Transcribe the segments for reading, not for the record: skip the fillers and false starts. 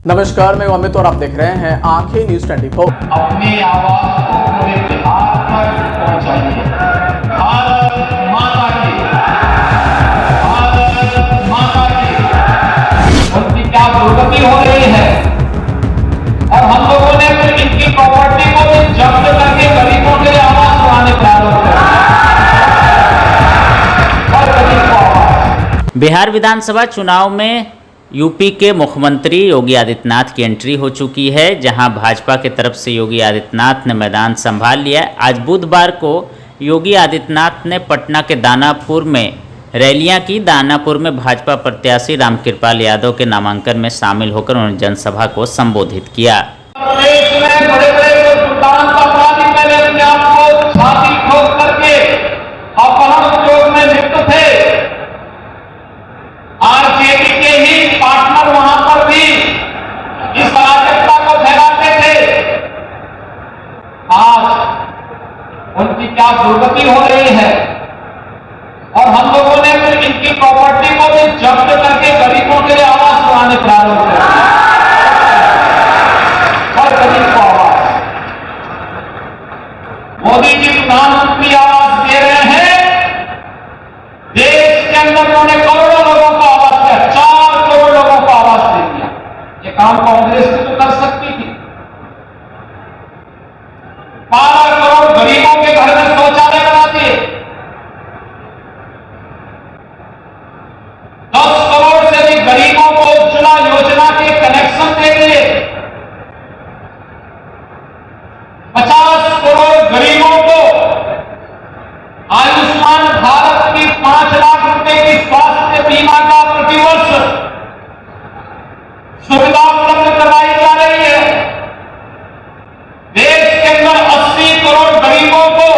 नमस्कार, मैं अमित और आप देख रहे हैं आंखें न्यूज 24। अपनी आवाज को पूरे बिहार तक पहुंचाइए। भारत माता की, भारत माता की। उनकी क्या दुर्गति हो रही है और हम लोगों ने फिर इनकी प्रॉपर्टी को भी जब्त करके गरीबों के लिए आवाज सुनाने प्रारंभ किया और गरीब को आवाज। बिहार विधानसभा चुनाव में यूपी के मुख्यमंत्री योगी आदित्यनाथ की एंट्री हो चुकी है, जहां भाजपा के तरफ से योगी आदित्यनाथ ने मैदान संभाल लिया। आज बुधवार को योगी आदित्यनाथ ने पटना के दानापुर में रैलियां की। दानापुर में भाजपा प्रत्याशी रामकृपाल यादव के नामांकन में शामिल होकर उन्होंने जनसभा को संबोधित किया। देश में बड़े-बड़े सुल्तान अपराधी पहले अपने आप को छाती ठोक करके अपहरण उद्योग में लिप्त थे। आरजेडी के ही पार्टनर वहां पर भी इस अराजकता को फैलाते थे। आज उनकी क्या दुर्गति हो रही है और हम लोगों ने फिर इनकी प्रॉपर्टी को भी जब्त करके गरीबों के लिए आवाज सुनाने प्रारंभ किया और गरीब को आवाज। मोदी जी प्रधानमंत्री आवाज दे रहे हैं। देश के अंदर उन्होंने करोड़ों लोगों को आवाज दिया, 4 करोड़ लोगों को आवाज दे दिया। ये काम कांग्रेस भी तो कर सकती थी। 12 करोड़ गरीबों के घर में शौचालय बना दिए। 10 करोड़ से भी गरीबों को उज्ज्वला योजना के कनेक्शन दे दिए। 50 करोड़ गरीबों को आयुष्मान भारत की 5 लाख रुपए की स्वास्थ्य बीमा का प्रतिवर्ष सुविधा उपलब्ध कराई जा रही है। देश के अंदर 80 करोड़ गरीबों को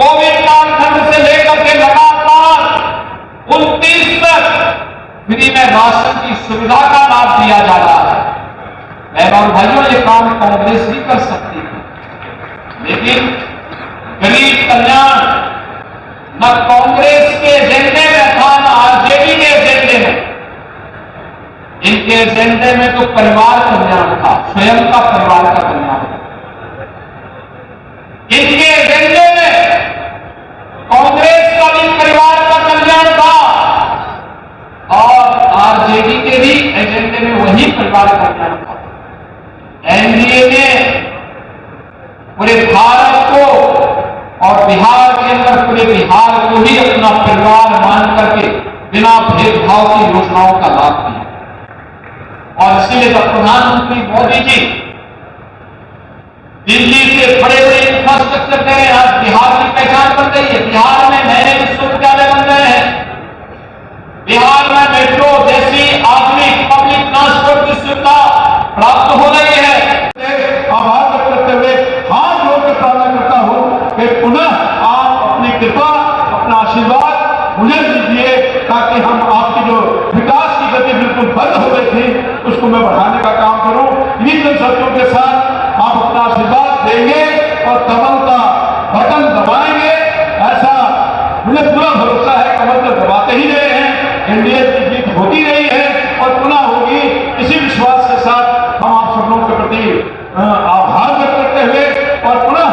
कोविड कालखंड से लेकर के लगातार 29 तक फ्री में राशन की सुविधा का लाभ दिया जा रहा है। बहनों और भाइयों, ये काम कांग्रेस भी कर सकती है, लेकिन गरीब कल्याण न कांग्रेस के एजेंडे में था न आरजेडी के एजेंडे में। इनके एजेंडे में तो परिवार कल्याण था, स्वयं का परिवार का कल्याण था। इनके एजेंडे में कांग्रेस का भी परिवार का कल्याण था और आरजेडी के भी एजेंडे में वही परिवार का कल्याण था। एनडीए ने पूरे भारत को और बिहार के अंदर पूरे बिहार को ही अपना परिवार मान करके बिना भेदभाव की योजनाओं का लाभ दिया और इसीलिए तो प्रधानमंत्री मोदी जी दिल्ली से बड़े बड़े इंफ्रास्ट्रक्चर दे रहे हैं। आज बिहार की पहचान बन गई है। बिहार में नए विश्वविद्यालय बन रहे हैं। बिहार में मेट्रो जैसी आधुनिक पब्लिक ट्रांसपोर्ट की सुविधा प्राप्त हो रही है। आभार व्यक्त करते हुए हाथ जोड़कर प्रार्थना करता हूं कि पुनः आप अपनी कृपा, अपना आशीर्वाद मुझे दीजिए ताकि हम आपकी जो विकास की गति बिल्कुल बंद हो गई थी उसको मैं बढ़ाने का काम करूं। इन्हीं जनशक्तियों के साथ आप अपना आशीर्वाद देंगे और कमल का बटन दबाएंगे, ऐसा मुझे पूरा भरोसा है। कमल तो दबाते ही रहे हैं, एनडीए की जीत होती रही है और पुनः होगी। इसी विश्वास के साथ हम आप सब लोगों के प्रति आभार व्यक्त करते हुए और पुनः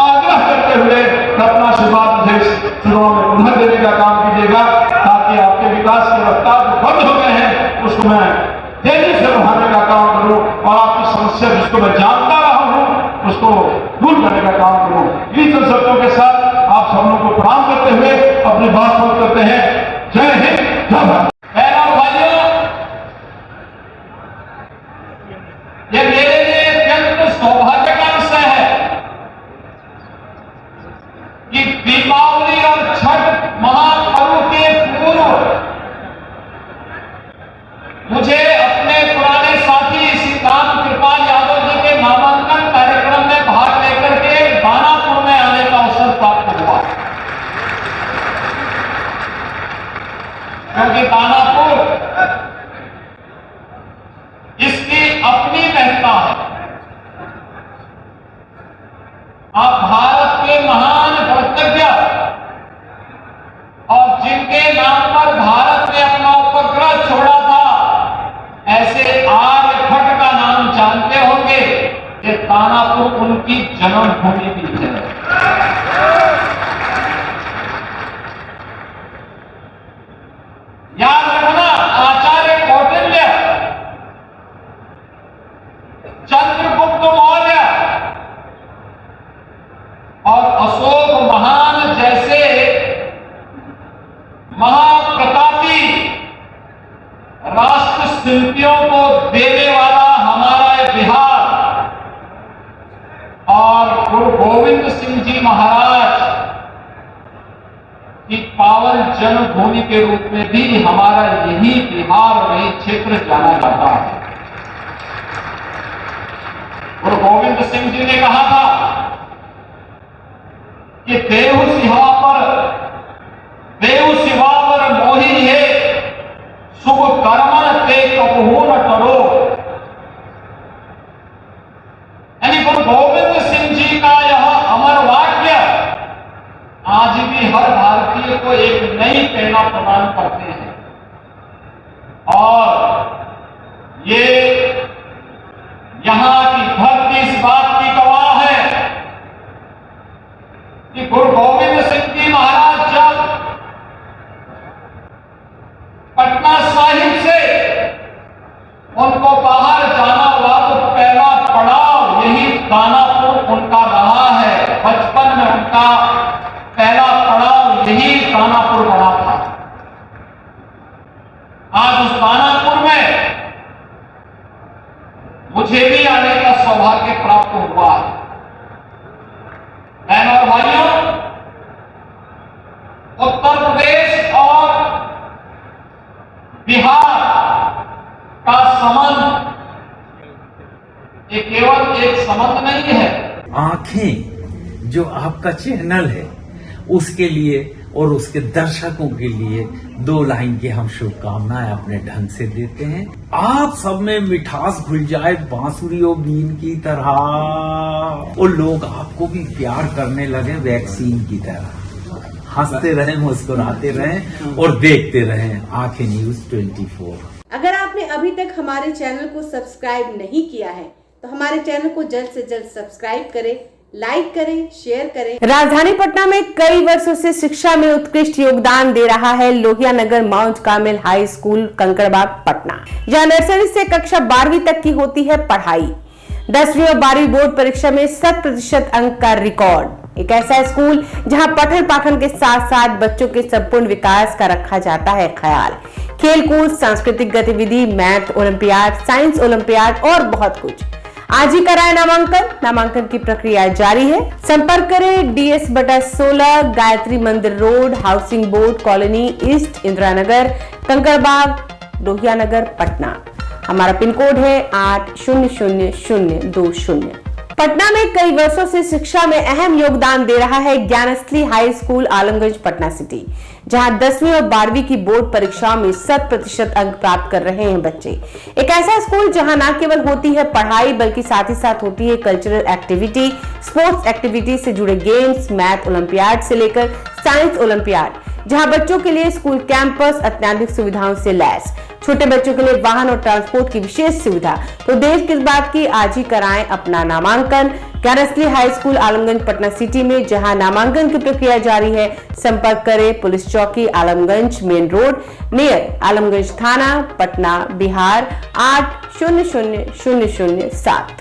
आग्रह करते हुए अपना आशीर्वाद मुझे चुनाव में पुनः देने का काम कीजिएगा ताकि आपके विकास की रफ्तार जो बंद हो गए हैं उसको मैं तेजी से बढ़ाने का काम करूं और आपकी समस्या जिसको मैं जानता रहा हूं उसको दूर करने का काम करूं। इन्हीं संशक्तियों के साथ आप सब लोगों को प्रणाम करते हुए अपनी बात पूर्ण करते हैं। जय हिंद, जय भारत। बहनों भाइयों, ये मेरे लिए अत्यंत सौभाग्य का विषय है कि दीपावली और छठ महापर्व के पूर्व मुझे अपने पुराने साथी श्री रामकृपाल यादव जी के नामांकन कार्यक्रम में भाग लेकर के दानापुर में आने का अवसर प्राप्त हुआ, क्योंकि दानापुर इसकी अपनी महत्ता है। आप भारत के महान गणतज्ञ और जिनके नाम पर भारत ने अपना उपग्रह छोड़ा था, ऐसे आर्यभट्ट का दानापुर उनकी जन्मभूमि भी है। याद रखना, आचार्य कौटिल्य, चंद्रगुप्त मौर्य और अशोक महान जैसे महाप्रतापी राष्ट्र शिल्पियों को देने वाला हमारा ये बिहार और गुरु गोविंद सिंह जी महाराज की पावन जन्मभूमि के रूप में भी हमारा यही बिहार और यही क्षेत्र जाना जाता है। गुरु गोविंद सिंह जी ने कहा था कि देव सिवा पर मोही है, शुभ कर्मन ते कबहू न करो। यानी गुरु गोविंद सिंह जी का यह अमर वाक्य आज भी हर भारतीय को एक नई प्रेरणा प्रदान करते हैं और ये यहां की धरती इस बात की गवाह है कि गुरु गोविंद सिंह जी महाराज जब पटना साहिब से उनको बाहर जाना हुआ तो पहला पड़ाव यही दानापुर उनका रहा है। बचपन में उनका पहला पड़ाव यही दानापुर बना था। आज उस दानापुर में मुझे भी आने का सौभाग्य प्राप्त हुआ है। बहनों और भाइयों, उत्तर प्रदेश और बिहार का संबंध ये केवल एक संबंध नहीं है। आंखें जो आपका चैनल है उसके लिए और उसके दर्शकों के लिए 2 लाइन की हम शुभकामनाएं अपने ढंग से देते हैं। आप सब में मिठास घुल जाए बांसुरी और बीन की तरह और लोग आपको भी प्यार करने लगे वैक्सीन की तरह। हंसते रहें, मुस्कुराते रहें और देखते रहें आंखें न्यूज 24। अगर आपने अभी तक हमारे चैनल को सब्सक्राइब नहीं किया है तो हमारे चैनल को जल्द से जल्द सब्सक्राइब करें, लाइक करें, शेयर करें। राजधानी पटना में कई वर्षों से शिक्षा में उत्कृष्ट योगदान दे रहा है Lohia Nagar Mount Carmel High School Kankarbagh Patna. यह नर्सरी से कक्षा 12वीं तक की होती है पढ़ाई। 10वीं और 12वीं बोर्ड परीक्षा में 100% अंक का रिकॉर्ड। एक ऐसा स्कूल जहां पठन पाठन के साथ साथ बच्चों के संपूर्ण विकास का रखा जाता है ख्याल। खेलकूद, सांस्कृतिक गतिविधि, मैथ ओलंपियाड, साइंस ओलंपियाड और बहुत कुछ। आज ही कराएं नामांकन। नामांकन की प्रक्रिया जारी है। संपर्क करें DS/16 Gayatri Mandir road, housing board colony east, Indira Nagar, Kankarbagh, Lohia Nagar, Patna. हमारा पिन कोड है 800020। पटना में कई वर्षों से शिक्षा में अहम योगदान दे रहा है Gyansthali high school Alamganj Patna city, जहां 10वीं और 12वीं की बोर्ड परीक्षाओं में 100% अंक प्राप्त कर रहे हैं बच्चे। एक ऐसा स्कूल जहां न केवल होती है पढ़ाई बल्कि साथ ही साथ होती है कल्चरल एक्टिविटी, स्पोर्ट्स एक्टिविटी से जुड़े गेम्स, मैथ ओलंपियाड से लेकर साइंस ओलंपियाड, जहां बच्चों के लिए स्कूल कैंपस अत्याधुनिक सुविधाओं से लैस, छोटे बच्चों के लिए वाहन और ट्रांसपोर्ट की विशेष सुविधा। तो देर किस बात की, आज ही कराएं अपना नामांकन Gyansthali high school Alamganj Patna city में, जहां नामांकन की प्रक्रिया जारी है। संपर्क करें पुलिस चौकी Alamganj main road near Alamganj थाना, पटना, बिहार 800007।